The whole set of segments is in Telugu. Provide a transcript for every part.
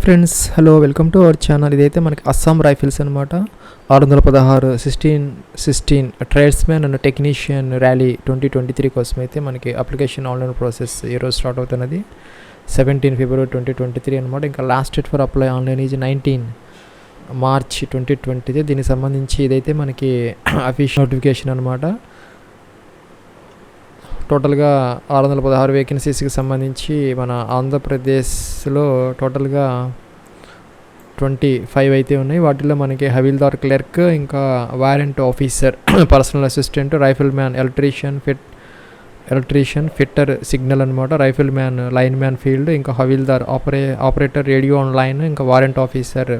Friends, hello, welcome to our channel. ఇదైతే మనకి అస్సాం రైఫిల్స్ అనమాట. 616 16 ట్రేడ్స్మెన్ అండ్ టెక్నీషియన్ ర్యాలీ 2023 కోసం అయితే మనకి అప్లికేషన్ ఆన్లైన్ ప్రాసెస్ ఈరోజు స్టార్ట్ అవుతున్నది. 17 ఫిబ్రవరి 2023 అనమాట. ఇంకా last date for apply online is 19 March 2020. దీనికి సంబంధించి ఇదైతే మనకి అఫీషియల్ నోటిఫికేషన్ అనమాట. టోటల్గా 616 వేకెన్సీస్కి సంబంధించి మన ఆంధ్రప్రదేశ్లో టోటల్గా 25 అయితే ఉన్నాయి. వాటిల్లో మనకి హవీల్దార్ క్లర్క్, ఇంకా warrant officer, personal assistant, rifleman, electrician, fitter signal అనమాట, rifleman, lineman field, ఇంకా హవీల్దార్ ఆపరేటర్ రేడియో ఆన్లైన్, ఇంకా warrant officer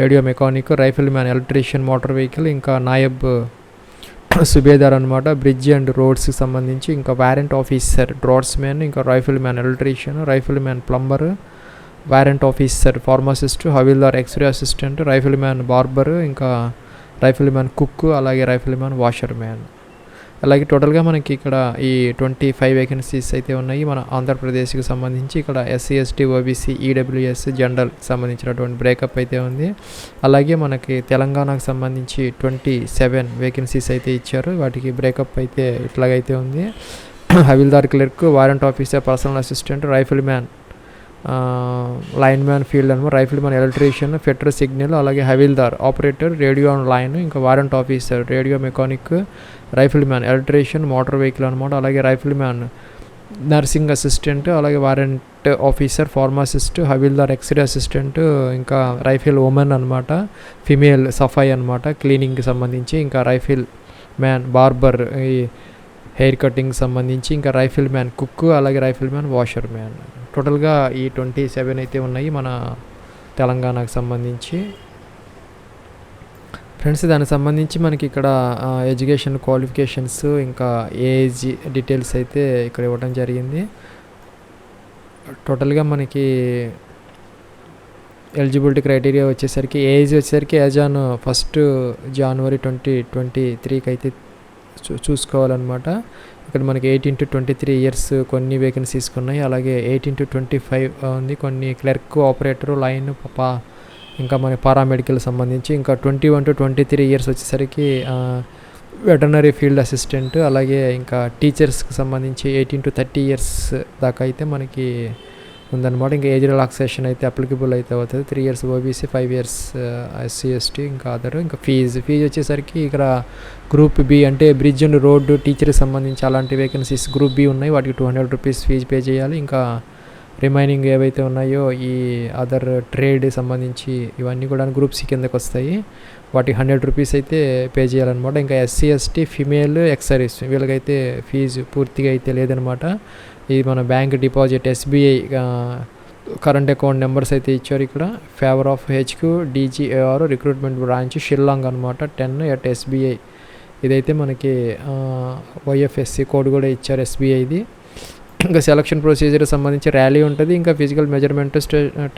radio mechanic, rifleman electrician motor vehicle, ఇంకా నాయబ్ సుబేదార్ అనమాట బ్రిడ్జ్ అండ్ రోడ్స్కి సంబంధించి, ఇంకా వారెంట్ ఆఫీసర్ డ్రాట్స్ మ్యాన్, ఇంకా rifleman electrician, rifleman plumber, warrant officer pharmacist, havildar X ray assistant, rifleman barber, ఇంకా రైఫిల్ మ్యాన్ కుక్, అలాగే రైఫిల్ మ్యాన్ వాషర్ మ్యాన్. అలాగే టోటల్గా మనకి ఇక్కడ ఈ 25 వేకెన్సీస్ అయితే ఉన్నాయి మన ఆంధ్రప్రదేశ్కి సంబంధించి. ఇక్కడ SC, ST, OBC, EWS, general సంబంధించినటువంటి బ్రేకప్ అయితే ఉంది. అలాగే మనకి తెలంగాణకు సంబంధించి 27 వేకెన్సీస్ అయితే ఇచ్చారు. వాటికి బ్రేకప్ అయితే ఇట్లాగైతే ఉంది. Havildar clerk, warrant officer, personal assistant, rifleman, lineman field అనమాట, rifleman electrician, fitter signal, అలాగే havildar operator radio online, ఇంకా warrant officer radio mechanic, rifleman electrician motor vehicle అనమాట, అలాగే రైఫిల్ మ్యాన్ నర్సింగ్ అసిస్టెంట్, అలాగే warrant officer pharmacist, havildar X ray assistant, ఇంకా రైఫిల్ ఉమెన్ అనమాట, ఫిమేల్ సఫాయి అనమాట క్లీనింగ్కి సంబంధించి, ఇంకా రైఫిల్ మ్యాన్ బార్బర్ ఈ హెయిర్ కటింగ్ సంబంధించి, ఇంకా రైఫిల్ మ్యాన్ కుక్, అలాగే రైఫిల్ మ్యాన్ వాషర్ మ్యాన్. టోటల్గా ఈ 27 అయితే ఉన్నాయి మన తెలంగాణకు సంబంధించి. ఫ్రెండ్స్, దానికి సంబంధించి మనకి ఇక్కడ ఎడ్యుకేషన్ క్వాలిఫికేషన్స్, ఇంకా ఏజ్ డీటెయిల్స్ అయితే ఇక్కడ ఇవ్వడం జరిగింది. టోటల్గా మనకి ఎలిజిబిలిటీ క్రైటీరియా వచ్చేసరికి ఏజ్ ఆన్ 1 జనవరి 2023కి అయితే చూసుకోవాలన్నమాట. ఇక్కడ మనకి 18 to 23 ఇయర్స్ కొన్ని వేకెన్సీస్కి ఉన్నాయి. అలాగే 18 to 25 ఉంది కొన్ని క్లర్క్, ఆపరేటరు, లైన్, ఇంకా మన పారామెడికల్ సంబంధించి. ఇంకా 21 to 23 ఇయర్స్ వచ్చేసరికి వెటర్నరీ ఫీల్డ్ అసిస్టెంట్, అలాగే ఇంకా టీచర్స్కి సంబంధించి 18 to 30 ఇయర్స్ దాకా అయితే మనకి ఉందన్నమాట. ఇంకా ఏజ్ రిలాక్సేషన్ అయితే అప్లికబుల్ అయితే అవుతుంది. 3 years OBC, 5 years SC, ST, ఇంకా అదర్. ఇంకా ఫీజు వచ్చేసరికి ఇక్కడ గ్రూప్ బి అంటే బ్రిడ్జ్ అండ్ రోడ్డు టీచర్కి సంబంధించి అలాంటి వేకెన్సీస్ గ్రూప్ బి ఉన్నాయి. వాటికి 200 రూపీస్ ఫీజు పే చేయాలి. ఇంకా రిమైనింగ్ ఏవైతే ఉన్నాయో ఈ అదర్ ట్రేడ్ సంబంధించి ఇవన్నీ కూడా గ్రూప్ సి కిందకి వస్తాయి. వాటికి 100 రూపీస్ అయితే పే చేయాలన్నమాట. ఇంకా ఎస్సీ, ఎస్టీ, ఫిమేల్, ఎక్సర్వీస్ వీళ్ళకైతే ఫీజు పూర్తిగా అయితే లేదనమాట. ఇది మన bank deposit SBI current account numbers అయితే ఇచ్చారు ఇక్కడ. Favour of HQ DGAR recruitment branch Shillong అనమాట 10 SBI. ఇదైతే మనకి వైఎఫ్ఎస్సి కోడ్ కూడా ఇచ్చారు ఎస్బీఐది. ఇంకా సెలక్షన్ ప్రొసీజర్ సంబంధించి ర్యాలీ ఉంటుంది, ఇంకా ఫిజికల్ మెజర్మెంట్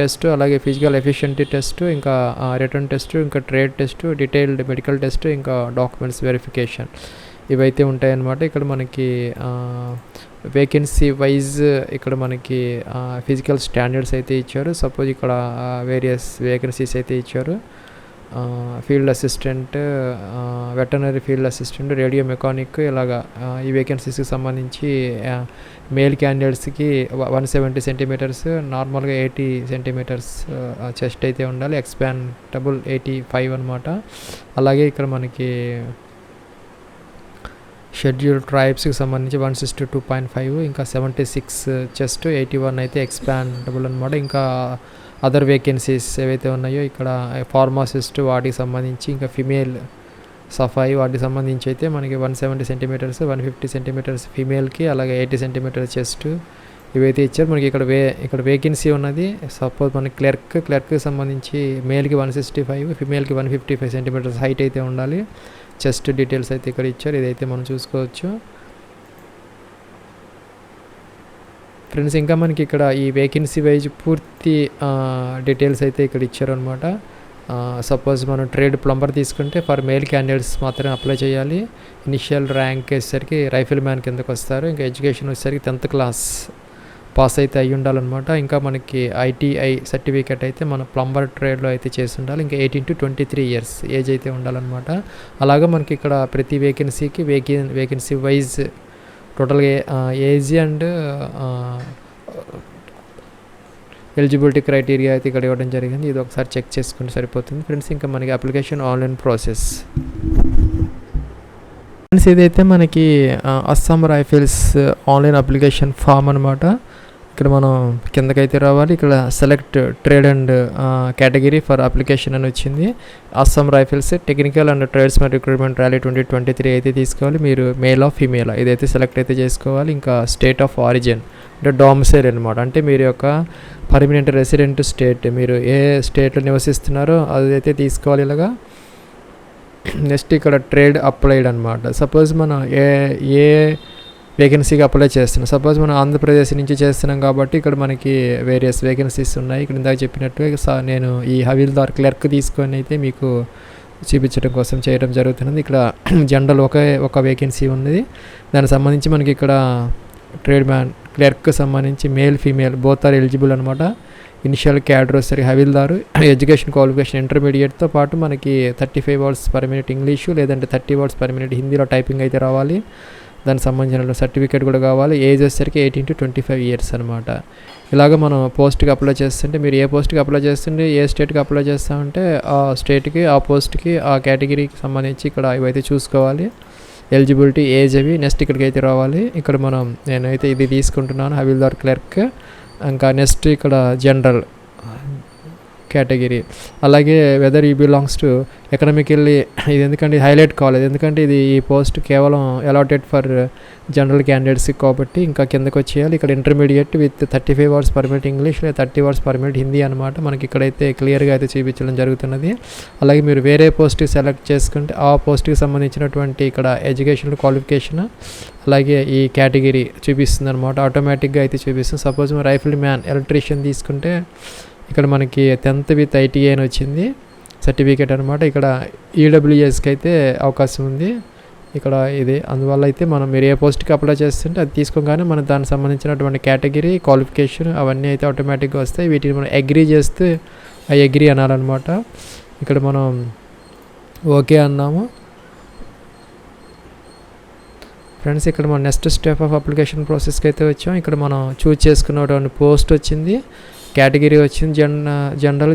టెస్ట్, అలాగే ఫిజికల్ ఎఫిషియన్సీ టెస్ట్, ఇంకా రిటర్న్ టెస్ట్, ఇంకా trade test, detailed medical test, ఇంకా డాక్యుమెంట్స్ వెరిఫికేషన్ ఇవైతే ఉంటాయన్నమాట. ఇక్కడ మనకి వేకెన్సీ వైజ్ ఇక్కడ మనకి ఫిజికల్ స్టాండర్డ్స్ అయితే ఇచ్చారు. సపోజ్ ఇక్కడ వేరియస్ వేకెన్సీస్ అయితే ఇచ్చారు. Field assistant, veterinary field assistant, radio mechanic, ఇలాగా ఈ వేకెన్సీస్కి సంబంధించి మేల్ క్యాండిడేట్స్కి 170 సెంటీమీటర్స్, నార్మల్గా 80 సెంటీమీటర్స్ చెస్ట్ అయితే ఉండాలి, ఎక్స్పాండబుల్ 85 అనమాట. అలాగే ఇక్కడ మనకి షెడ్యూల్డ్ ట్రైబ్స్కి సంబంధించి 162.5, ఇంకా 76 చెస్ట్, 81 అయితే ఎక్స్పాండబుల్ అనమాట. ఇంకా అదర్ వేకెన్సీస్ ఏవైతే ఉన్నాయో ఇక్కడ ఫార్మాసిస్ట్ వాటికి సంబంధించి, ఇంకా ఫిమేల్ సఫాయి వాటికి సంబంధించి అయితే మనకి 170 సెంటీమీటర్స్, 150 సెంటీమీటర్స్ ఫిమేల్కి, అలాగే 80 సెంటీమీటర్స్ చెస్ట్ ఇవైతే ఇచ్చారు. మనకి ఇక్కడ వేకెన్సీ ఉన్నది. సపోజ్ మనకి క్లర్క్కి సంబంధించి మేల్కి 165, ఫిమేల్కి 155 సెంటీమీటర్స్ హైట్ అయితే ఉండాలి. చెస్ట్ డీటెయిల్స్ అయితే ఇక్కడ ఇచ్చారు. ఇదైతే మనం చూసుకోవచ్చు ఫ్రెండ్స్. ఇంకా మనకి ఇక్కడ ఈ వేకెన్సీ వైజ్ పూర్తి డీటెయిల్స్ అయితే ఇక్కడ ఇచ్చారు అనమాట. సపోజ్ మనం ట్రేడ్ ప్లంబర్ తీసుకుంటే ఫర్ మేల్ క్యాండిడేట్స్ మాత్రమే అప్లై చేయాలి. ఇనిషియల్ ర్యాంక్ వేసేసరికి రైఫిల్ మ్యాన్ కిందకు వస్తారు. ఇంకా ఎడ్యుకేషన్ వచ్చేసరికి 10th క్లాస్ పాస్ అయితే అయ్యి ఉండాలన్నమాట. ఇంకా మనకి ఐటీఐ సర్టిఫికేట్ అయితే మన ప్లంబర్ ట్రేడ్లో అయితే చేసి ఉండాలి. ఇంకా 18 to 23 ఇయర్స్ ఏజ్ అయితే ఉండాలన్నమాట. అలాగే మనకి ఇక్కడ ప్రతి వేకెన్సీకి వేకెన్సీ వైజ్ టోటల్గా ఏజ్ అండ్ ఎలిజిబిలిటీ క్రైటీరియా అయితే ఇక్కడ ఇవ్వడం జరిగింది. ఇది ఒకసారి చెక్ చేసుకుంటే సరిపోతుంది ఫ్రెండ్స్. ఇంకా మనకి అప్లికేషన్ ఆన్లైన్ ప్రాసెస్ ఫ్రెండ్స్. ఇదైతే మనకి Assam Rifles online application form అనమాట. ఇక్కడ మనం కిందకైతే రావాలి. ఇక్కడ select trade and category for application అని వచ్చింది. Assam Rifles technical and tradesmen recruitment rally 2023 అయితే తీసుకోవాలి. మీరు మేలా ఫీమేలా ఇదైతే సెలెక్ట్ అయితే చేసుకోవాలి. ఇంకా స్టేట్ ఆఫ్ ఆరిజిన్ అంటే డొమిసైల్ అనమాట. అంటే మీరు యొక్క పర్మనెంట్ రెసిడెంట్ స్టేట్, మీరు ఏ స్టేట్లో నివసిస్తున్నారో అదైతే తీసుకోవాలి. ఇలాగా నెక్స్ట్ ఇక్కడ ట్రేడ్ అప్లైడ్ అనమాట. సపోజ్ మనం ఏ వేకెన్సీకి అప్లై చేస్తున్నాం. సపోజ్ మనం ఆంధ్రప్రదేశ్ నుంచి చేస్తున్నాం కాబట్టి ఇక్కడ మనకి వేరియస్ వేకెన్సీస్ ఉన్నాయి. ఇక్కడ ఇందాక చెప్పినట్టుగా నేను ఈ హవీల్దార్ క్లర్క్ తీసుకొని అయితే మీకు చూపించడం కోసం చేయడం జరుగుతున్నది. ఇక్కడ జనరల్ ఒక వేకెన్సీ ఉంది. దానికి సంబంధించి మనకి ఇక్కడ ట్రేడ్ మ్యాన్ క్లర్క్ సంబంధించి male female both are eligible అనమాట. ఇనిషియల్ క్యాడర్ వచ్చేసరికి హవీల్దారు ఎడ్యుకేషన్ క్వాలిఫికేషన్ ఇంటర్మీడియట్తో పాటు మనకి 35 words per minute ఇంగ్లీషు లేదంటే 30 words per minute హిందీలో టైపింగ్ అయితే రావాలి. దానికి సంబంధించిన సర్టిఫికేట్ కూడా కావాలి. ఏజ్ వచ్చేసరికి 18 to 25 ఇయర్స్ అనమాట. ఇలాగ మనం పోస్ట్కి అప్లై చేస్తుంటే మీరు ఏ పోస్ట్కి అప్లై చేస్తుంటే ఏ స్టేట్కి అప్లై చేస్తామంటే ఆ స్టేట్కి ఆ పోస్ట్కి ఆ కేటగిరీకి సంబంధించి ఇక్కడ ఇవైతే చూసుకోవాలి. ఎలిజిబిలిటీ ఏజ్ అవి నెక్స్ట్ ఇక్కడికి అయితే రావాలి. ఇక్కడ నేనైతే ఇది తీసుకుంటున్నాను హవీల్దార్ క్లర్క్. ఇంకా నెక్స్ట్ ఇక్కడ జనరల్ కేటగిరీ, అలాగే వెదర్ ఈ బిలాంగ్స్ టు ఎకనామికల్లీ. ఇది ఎందుకంటే హైలైట్ కాలేదు, ఎందుకంటే ఇది ఈ పోస్ట్ కేవలం అలాటెడ్ ఫర్ జనరల్ క్యాండిడేట్స్ కాబట్టి ఇంకా కిందకి వచ్చేయాలి. ఇక్కడ intermediate with 35 words per minute English లేదా 30 words per minute హిందీ అనమాట. మనకి ఇక్కడైతే క్లియర్గా అయితే చూపించడం జరుగుతున్నది. అలాగే మీరు వేరే పోస్ట్కి సెలెక్ట్ చేసుకుంటే ఆ పోస్ట్కి సంబంధించినటువంటి ఇక్కడ ఎడ్యుకేషన్ క్వాలిఫికేషన్ అలాగే ఈ కేటగిరీ చూపిస్తుంది అనమాట. ఆటోమేటిక్గా అయితే చూపిస్తుంది. సపోజ్ రైఫిల్ మ్యాన్ ఎలక్ట్రీషియన్ తీసుకుంటే ఇక్కడ మనకి 10th with ITI అని వచ్చింది సర్టిఫికేట్ అనమాట. ఇక్కడ ఈడబ్ల్యూఎస్కి అయితే అవకాశం ఉంది ఇక్కడ ఇది. అందువల్ల అయితే మీరు ఏ పోస్ట్కి అప్లై చేస్తుంటే అది తీసుకోగానే మనకు దానికి సంబంధించినటువంటి కేటగిరీ క్వాలిఫికేషన్ అవన్నీ అయితే ఆటోమేటిక్గా వస్తాయి. వీటిని మనం అగ్రీ చేస్తే అగ్రీ అనాలన్నమాట. ఇక్కడ మనం ఓకే అన్నాము ఫ్రెండ్స్. ఇక్కడ మనం నెక్స్ట్ స్టెప్ ఆఫ్ అప్లికేషన్ ప్రాసెస్కి అయితే వచ్చాం. ఇక్కడ మనం చూజ్ చేసుకున్నటువంటి పోస్ట్ వచ్చింది, కేటగిరీ వచ్చింది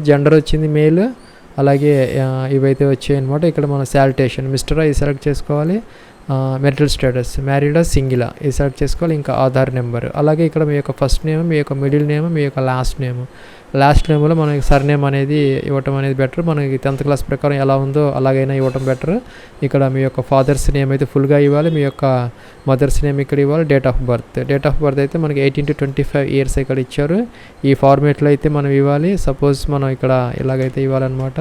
జెండర్ వచ్చింది మేల్, అలాగే ఇవైతే వచ్చాయి అనమాట. ఇక్కడ మనం శాలిటేషన్ మిస్టర్ ఇది సెలెక్ట్ చేసుకోవాలి. మెరిటల్ స్టేటస్ మ్యారీడా సింగిలా ఇది సెలెక్ట్ చేసుకోవాలి. ఇంకా ఆధార్ నెంబర్, అలాగే ఇక్కడ మీ యొక్క ఫస్ట్ నేమ్, మీ యొక్క మిడిల్ నేమ్, మీ యొక్క లాస్ట్ నేమ్లో మనకి సర్నేమ్ అనేది ఇవ్వటం అనేది బెటర్. మనకి 10th class ప్రకారం ఎలా ఉందో అలాగైనా ఇవ్వటం బెటర్. ఇక్కడ మీ యొక్క ఫాదర్స్ నేమ్ అయితే ఫుల్గా ఇవ్వాలి, మీ యొక్క మదర్స్ నేమ్ ఇక్కడ ఇవ్వాలి. డేట్ ఆఫ్ బర్త్ అయితే మనకి 18 to 25 ఇయర్స్ ఇక్కడ ఇచ్చారు. ఈ ఫార్మేట్లో అయితే మనం ఇవ్వాలి. సపోజ్ మనం ఇక్కడ ఇలాగైతే ఇవ్వాలన్నమాట.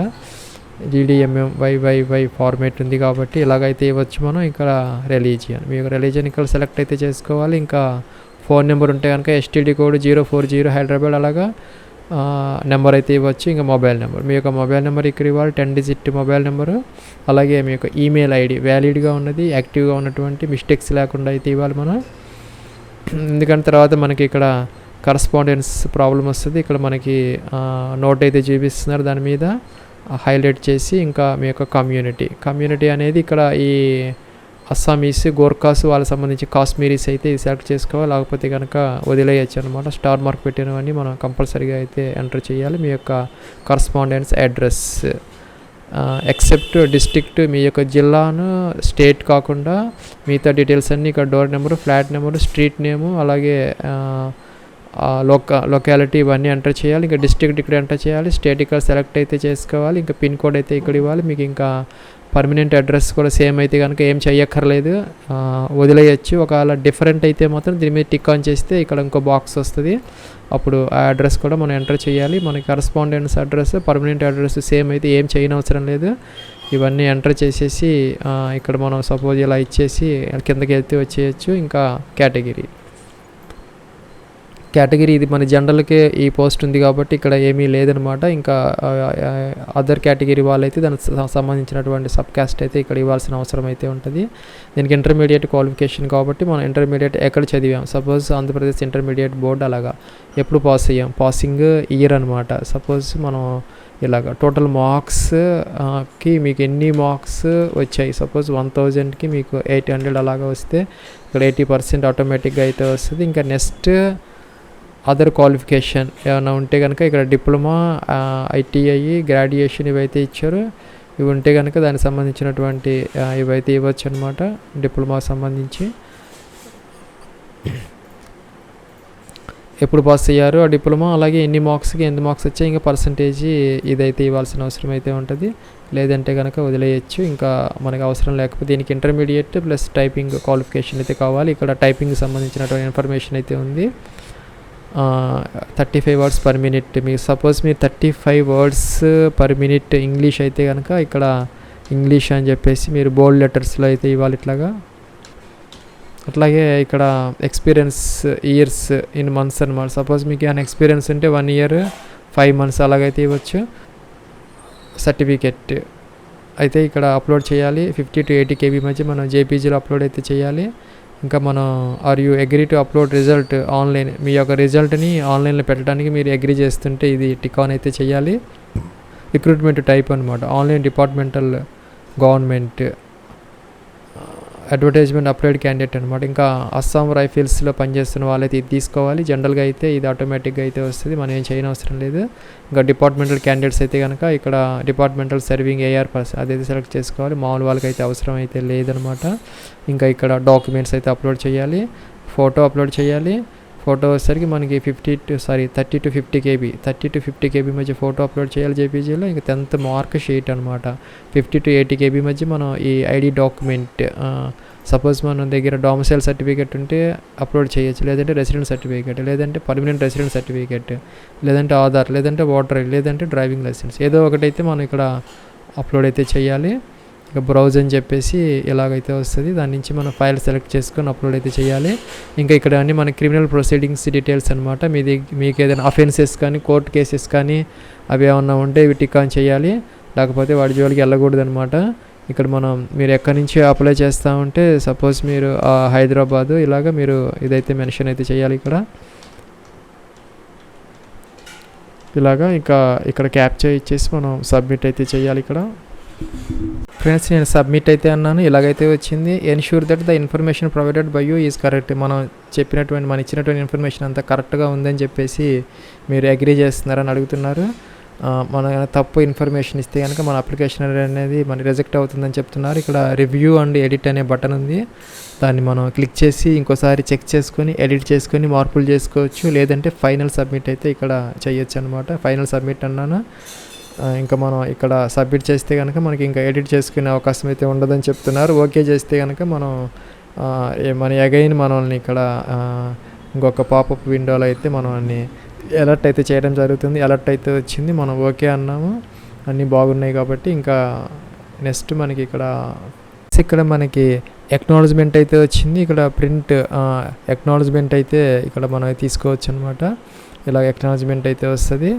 GDMMYYY ఫార్మేట్ ఉంది కాబట్టి ఇలాగైతే ఇవ్వచ్చు మనం. ఇక్కడ రిలీజియన్, మీ యొక్క రిలీజియన్ ఇక్కడ సెలెక్ట్ అయితే చేసుకోవాలి. ఇంకా ఫోన్ నెంబర్ ఉంటే కనుక STD కోడ్ 040 హైదరాబాద్ అలాగా నెంబర్ అయితే ఇవ్వచ్చు. ఇంకా మొబైల్ నెంబర్, మీ యొక్క మొబైల్ నెంబర్ ఇక్కడ ఇవ్వాలి, 10 digit మొబైల్ నెంబరు. అలాగే మీ యొక్క ఈమెయిల్ ఐడి వ్యాలిడ్గా ఉన్నది, యాక్టివ్గా ఉన్నటువంటి మిస్టేక్స్ లేకుండా అయితే ఇవ్వాలి మనం. ఎందుకంటే తర్వాత మనకి ఇక్కడ కరస్పాండెన్స్ ప్రాబ్లం వస్తుంది. ఇక్కడ మనకి నోట్ అయితే చూపిస్తున్నారు, దాని మీద హైలైట్ చేసి. ఇంకా మీ యొక్క కమ్యూనిటీ అనేది ఇక్కడ ఈ అస్సామీస్, గోర్ఖాస్ వాళ్ళకి సంబంధించి కాశ్మీరీస్ అయితే సెలెక్ట్ చేసుకోవాలి, లేకపోతే కనుక వదిలేయచ్చు అనమాట. స్టార్ మార్క్ పెట్టినవన్నీ మనం కంపల్సరీగా అయితే ఎంటర్ చేయాలి. మీ యొక్క కరస్పాండెన్స్ అడ్రస్ ఎక్సెప్ట్ డిస్ట్రిక్ట్, మీ యొక్క జిల్లాను స్టేట్ కాకుండా మిగతా డీటెయిల్స్ అన్నీ ఇక్కడ door number, flat number, street నేము, అలాగే లొకాలిటీ ఇవన్నీ ఎంటర్ చేయాలి. ఇంకా డిస్ట్రిక్ట్ ఇక్కడ ఎంటర్ చేయాలి, స్టేట్ ఇక్కడ సెలెక్ట్ అయితే చేసుకోవాలి. ఇంకా పిన్ కోడ్ అయితే ఇక్కడ ఇవ్వాలి. మీకు ఇంకా పర్మనెంట్ అడ్రస్ కూడా సేమ్ అయితే కనుక ఏం చెయ్యక్కర్లేదు, వదిలేయచ్చు. ఒకవేళ డిఫరెంట్ అయితే మాత్రం దీని మీద టిక్ ఆన్ చేస్తే ఇక్కడ ఇంకో బాక్స్ వస్తుంది, అప్పుడు ఆ అడ్రస్ కూడా మనం ఎంటర్ చేయాలి. మనకి correspondence address, permanent address same అయితే ఏం చేయనవసరం లేదు. ఇవన్నీ ఎంటర్ చేసేసి ఇక్కడ మనం సపోజ్ ఇలా ఇచ్చేసి కిందకి వెళ్తే వచ్చేయచ్చు. ఇంకా కేటగిరీ ఇది మన జనరల్కే ఈ పోస్ట్ ఉంది కాబట్టి ఇక్కడ ఏమీ లేదనమాట. ఇంకా అదర్ కేటగిరీ వాళ్ళైతే దానికి సంబంధించినటువంటి సబ్ కాస్ట్ అయితే ఇక్కడ ఇవ్వాల్సిన అవసరం అయితే ఉంటుంది. దీనికి ఇంటర్మీడియట్ క్వాలిఫికేషన్ కాబట్టి మనం ఇంటర్మీడియట్ ఎక్కడ చదివాం, సపోజ్ ఆంధ్రప్రదేశ్ ఇంటర్మీడియట్ బోర్డు అలాగా ఎప్పుడు పాస్ అయ్యాం, పాసింగ్ ఇయర్ అనమాట. సపోజ్ మనం ఇలాగ టోటల్ మార్క్స్కి మీకు ఎన్ని మార్క్స్ వచ్చాయి, సపోజ్ 1000కి మీకు 800 అలాగా వస్తే ఇక్కడ 80% ఆటోమేటిక్గా అయితే వస్తుంది. ఇంకా నెక్స్ట్ అదర్ క్వాలిఫికేషన్ ఏమైనా ఉంటే కనుక ఇక్కడ డిప్లొమా, ఐటీఐ, గ్రాడ్యుయేషన్ ఇవైతే ఇచ్చారు. ఇవి ఉంటే కనుక దానికి సంబంధించినటువంటి ఇవైతే ఇవ్వచ్చు అనమాట. డిప్లొమాకి సంబంధించి ఎప్పుడు పాస్ అయ్యారు ఆ డిప్లొమా, అలాగే ఎన్ని మార్క్స్కి ఎన్ని మార్క్స్ వచ్చాయి, ఇంకా పర్సంటేజీ ఇదైతే ఇవ్వాల్సిన అవసరం అయితే ఉంటుంది. లేదంటే కనుక వదిలేయచ్చు, ఇంకా మనకు అవసరం లేకపోతే. దీనికి ఇంటర్మీడియట్ ప్లస్ టైపింగ్ క్వాలిఫికేషన్ అయితే కావాలి. ఇక్కడ టైపింగ్కి సంబంధించినటువంటి ఇన్ఫర్మేషన్ అయితే ఉంది. 35 words per minute. మీకు సపోజ్ మీరు 35 words per minute ఇంగ్లీష్ అయితే కనుక ఇక్కడ ఇంగ్లీష్ అని చెప్పేసి మీరు బోల్డ్ లెటర్స్లో అయితే ఇవ్వాలి ఇట్లాగా. అట్లాగే ఇక్కడ ఎక్స్పీరియన్స్ ఇయర్స్ ఇన్ మంత్స్ అనమాట. సపోజ్ మీకు ఏమైనా ఎక్స్పీరియన్స్ ఉంటే 1 year 5 months అలాగైతే ఇవ్వచ్చు. సర్టిఫికెట్ అయితే ఇక్కడ అప్లోడ్ చేయాలి. 50 to 80 KB మధ్య మనం జేపీజీలో అప్లోడ్ అయితే చేయాలి. ఇంకా మనం are you agree to upload result online, మీ యొక్క రిజల్ట్ని ఆన్లైన్లో పెట్టడానికి మీరు అగ్రీ చేస్తుంటే ఇది టిక్ ఆన్ అయితే చేయాలి. రిక్రూట్మెంట్ టైప్ అనమాట, online, departmental, government, advertisement, applied candidate అనమాట. ఇంకా అస్సాం రైఫిల్స్లో పనిచేస్తున్న వాళ్ళైతే ఇది తీసుకోవాలి. జనరల్గా అయితే ఇది ఆటోమేటిక్గా అయితే వస్తుంది, మనం ఏం చేయని అవసరం లేదు. ఇంకా డిపార్ట్మెంటల్ క్యాండిడేట్స్ అయితే కనుక ఇక్కడ డిపార్ట్మెంటల్ సర్వింగ్ AR పర్సన్ అదైతే సెలెక్ట్ చేసుకోవాలి. మామూలు వాళ్ళకి అయితే అవసరం అయితే లేదనమాట. ఇంకా ఇక్కడ డాక్యుమెంట్స్ అయితే అప్లోడ్ చేయాలి, ఫోటో అప్లోడ్ చేయాలి. ఫోటో వచ్చేసరికి మనకి 30 to 50 KB మధ్య ఫోటో అప్లోడ్ చేయాలి జేపీజీలో. ఇంకా 10th మార్క్ షీట్ అనమాట. 50 to 80 KB మధ్య మనం ఈ ఐడి డాక్యుమెంట్, సపోజ్ మన దగ్గర డొమిసైల్ సర్టిఫికేట్ ఉంటే అప్లోడ్ చేయొచ్చు, లేదంటే రెసిడెంట్ సర్టిఫికేట్, లేదంటే పర్మనెంట్ రెసిడెంట్ సర్టిఫికేట్, లేదంటే ఆధార్, లేదంటే ఓటర్ ఐడి, లేదంటే డ్రైవింగ్ లైసెన్స్, ఏదో ఒకటైతే మనం ఇక్కడ అప్లోడ్ అయితే చేయాలి. ఇక బ్రౌజ్ అని చెప్పేసి ఎలాగైతే వస్తుంది, దాని నుంచి మనం ఫైల్ సెలెక్ట్ చేసుకొని అప్లోడ్ అయితే చేయాలి. ఇంకా ఇక్కడ అన్ని మన క్రిమినల్ ప్రొసీడింగ్స్ డీటెయిల్స్ అనమాట. మీకు ఏదైనా అఫెన్సెస్ కానీ కోర్ట్ కేసెస్ కానీ అవి ఏమన్నా ఉంటే ఇవి టిక్ ఆన్ చేయాలి, లేకపోతే వాడి జోలికి వెళ్ళకూడదు అనమాట. ఇక్కడ మీరు ఎక్కడి నుంచి అప్లై చేస్తూ ఉంటే సపోజ్ మీరు హైదరాబాదు ఇలాగ మీరు ఇదైతే మెన్షన్ అయితే చేయాలి ఇక్కడ ఇలాగా. ఇంకా ఇక్కడ క్యాప్చర్ ఇచ్చేసి మనం సబ్మిట్ అయితే చేయాలి ఇక్కడ. ఫ్రెండ్స్ నేను సబ్మిట్ అయితే అన్నాను, ఇలాగైతే వచ్చింది. Ensure that the information provided by you is correct. మనం ఇచ్చినటువంటి ఇన్ఫర్మేషన్ అంతా కరెక్ట్గా ఉందని చెప్పేసి మీరు అగ్రీ చేస్తున్నారని అడుగుతున్నారు. మన తప్పు ఇన్ఫర్మేషన్ ఇస్తే కనుక మన అప్లికేషన్ అనేది మన రిజెక్ట్ అవుతుందని చెప్తున్నారు. ఇక్కడ రివ్యూ అండ్ ఎడిట్ అనే బటన్ ఉంది, దాన్ని మనం క్లిక్ చేసి ఇంకోసారి చెక్ చేసుకొని ఎడిట్ చేసుకొని మార్పులు చేసుకోవచ్చు, లేదంటే ఫైనల్ సబ్మిట్ అయితే ఇక్కడ చేయొచ్చు అనమాట. ఫైనల్ సబ్మిట్ అన్నాను. ఇంకా మనం ఇక్కడ సబ్మిట్ చేస్తే కనుక మనకి ఇంకా ఎడిట్ చేసుకునే అవకాశం అయితే ఉండదని చెప్తున్నారు. ఓకే చేస్తే కనుక మనం అగైన్ మనల్ని ఇక్కడ ఇంకొక పాపప్ విండోలో అయితే మనల్ని అలర్ట్ అయితే చేయడం జరుగుతుంది. అలర్ట్ అయితే వచ్చింది, మనం ఓకే అన్నాము, అన్నీ బాగున్నాయి కాబట్టి ఇంకా నెక్స్ట్ మనకి ఇక్కడ మనకి ఎక్నాలజ్మెంట్ అయితే వచ్చింది. ఇక్కడ ప్రింట్ ఎక్నాలజ్మెంట్ అయితే ఇక్కడ మనం తీసుకోవచ్చు అనమాట. ఇలా ఎక్నాలజ్మెంట్ అయితే వస్తుంది.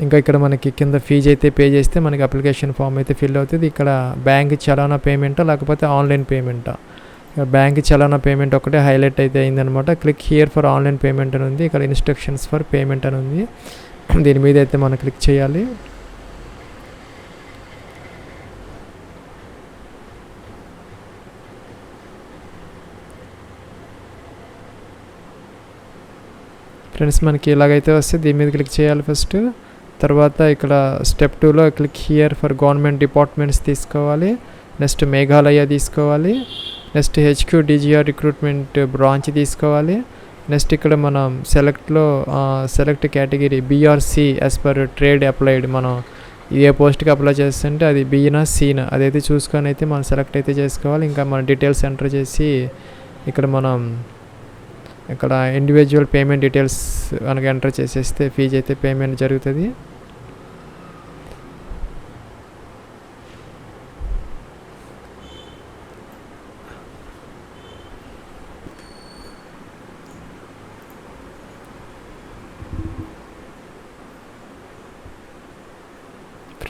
ఇంకా ఇక్కడ మనకి కింద ఫీజు అయితే పే చేస్తే మనకి అప్లికేషన్ ఫామ్ అయితే ఫిల్ అవుతుంది. ఇక్కడ బ్యాంక్ చలానా పేమెంటా లేకపోతే ఆన్లైన్ పేమెంటా, బ్యాంక్ చలానా పేమెంట్ ఒకటే హైలైట్ అయితే అయిందనమాట. Click here for online payment అని ఉంది, ఇక్కడ ఇన్స్ట్రక్షన్స్ ఫర్ పేమెంట్ అని ఉంది, దీని మీద అయితే మనం క్లిక్ చేయాలి. ఫ్రెండ్స్ మనకి ఇలాగైతే వస్తే దీని మీద క్లిక్ చేయాలి ఫస్ట్. తర్వాత ఇక్కడ స్టెప్ 2లో click here for government departments తీసుకోవాలి. నెక్స్ట్ మేఘాలయ తీసుకోవాలి. నెక్స్ట్ HQDGR రిక్రూట్మెంట్ బ్రాంచ్ తీసుకోవాలి. నెక్స్ట్ ఇక్కడ మనం select category BRC as per trade applied, మనం ఏ పోస్ట్కి అప్లై చేస్తుంటే అది Bనా Cనా అదైతే చూసుకొని అయితే మనం సెలెక్ట్ అయితే చేసుకోవాలి. ఇంకా మన డీటెయిల్స్ ఎంటర్ చేసి ఇక్కడ ఇండివిజువల్ పేమెంట్ డీటెయిల్స్ కనుక ఎంటర్ చేసేస్తే ఫీజు అయితే పేమెంట్ జరుగుతుంది.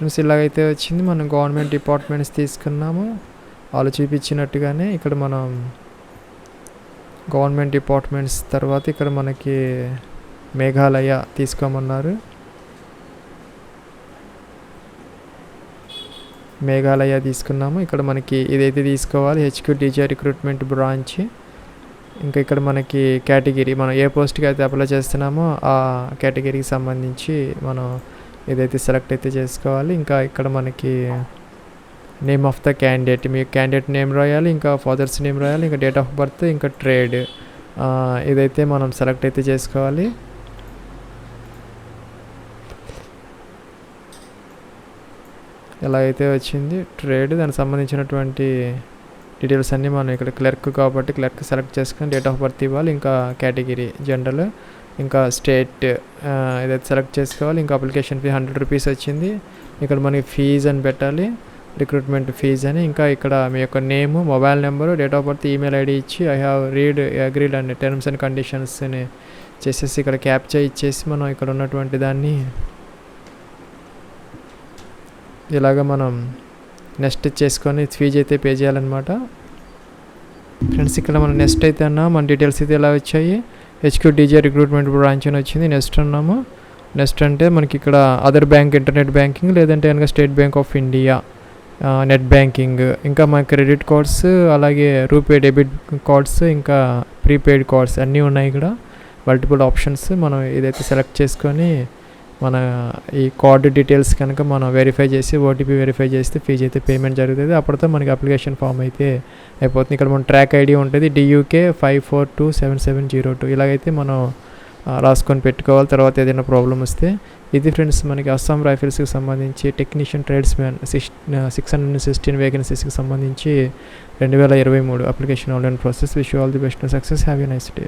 ఫ్రెండ్స్ ఇలాగైతే వచ్చింది. మనం గవర్నమెంట్ డిపార్ట్మెంట్స్ తీసుకున్నాము. వాళ్ళు చూపించినట్టుగానే ఇక్కడ మనం గవర్నమెంట్ డిపార్ట్మెంట్స్ తర్వాత ఇక్కడ మనకి మేఘాలయ తీసుకోమన్నారు. మేఘాలయ తీసుకున్నాము. ఇక్కడ మనకి ఇదైతే తీసుకోవాలి, HQDJ రిక్రూట్మెంట్ బ్రాంచ్. ఇంకా ఇక్కడ మనకి కేటగిరీ మనం ఏ పోస్ట్కి అయితే అప్లై చేస్తున్నామో ఆ కేటగిరీకి సంబంధించి మనం ఇదైతే సెలెక్ట్ అయితే చేసుకోవాలి. ఇంకా ఇక్కడ మనకి name of the candidate, me candidate name రాయాలి, ఇంకా ఫాదర్స్ నేమ్ రాయాలి, ఇంకా డేట్ ఆఫ్ బర్త్, ఇంకా ట్రేడ్ ఇదైతే మనం సెలెక్ట్ అయితే చేసుకోవాలి. ఎలా అయితే వచ్చింది ట్రేడ్, దానికి సంబంధించినటువంటి డీటెయిల్స్ అన్నీ మనం ఇక్కడ క్లర్క్ కాబట్టి క్లర్క్ సెలెక్ట్ చేసుకొని డేట్ ఆఫ్ బర్త్ ఇవ్వాలి, ఇంకా కేటగిరీ జనరల్, ఇంకా స్టేట్ ఇదైతే సెలెక్ట్ చేసుకోవాలి. ఇంకా అప్లికేషన్ ఫీ 100 రూపీస్ వచ్చింది. ఇక్కడ మనకి ఫీజ్ అని పెట్టాలి, రిక్రూట్మెంట్ ఫీజ్ అని. ఇంకా ఇక్కడ మీ యొక్క name, mobile number, date of birth, email ID ఇచ్చి I have agreed and terms and కండిషన్స్ని చేసేసి ఇక్కడ క్యాప్చా ఇచ్చేసి మనం ఇక్కడ ఉన్నటువంటి దాన్ని ఇలాగ మనం నెక్స్ట్ చేసుకొని ఫీజు అయితే పే చేయాలన్నమాట. ఫ్రెండ్స్ ఇక్కడ మనం నెక్స్ట్ అయితే అన్నా మన డీటెయిల్స్ అయితే ఎలా వచ్చాయి, HQDJ రిక్రూట్మెంట్ బ్రాంచ్ అని వచ్చింది. నెక్స్ట్ అన్నాము. నెక్స్ట్ అంటే మనకి ఇక్కడ అదర్ బ్యాంక్, ఇంటర్నెట్ బ్యాంకింగ్, లేదంటే కనుక state bank of India net banking, ఇంకా మన క్రెడిట్ కార్డ్స్, అలాగే రూపే డెబిట్ కార్డ్స్, ఇంకా ప్రీపెయిడ్ కార్డ్స్ అన్నీ ఉన్నాయి. ఇక్కడ మల్టిపుల్ ఆప్షన్స్. మనం ఇదైతే సెలెక్ట్ చేసుకొని మన ఈ కార్డు డీటెయిల్స్ కనుక మనం వెరిఫై చేసి OTP వెరిఫై చేస్తే ఫీజు అయితే పేమెంట్ జరుగుతుంది. అప్పటితో మనకి అప్లికేషన్ ఫామ్ అయితే అయిపోతుంది. ఇక్కడ మన ట్రాక్ ఐడి ఉంటుంది DUK 5427702. ఇలాగైతే మనం రాసుకొని పెట్టుకోవాలి తర్వాత ఏదైనా ప్రాబ్లం వస్తే. ఇది ఫ్రెండ్స్ మనకి అస్సాం రైఫిల్స్కి సంబంధించి టెక్నీషియన్ ట్రేడ్స్మెన్ 616 వేకెన్సీస్కి సంబంధించి 2023 application online process. Wish you all the best and success. Have a nice day.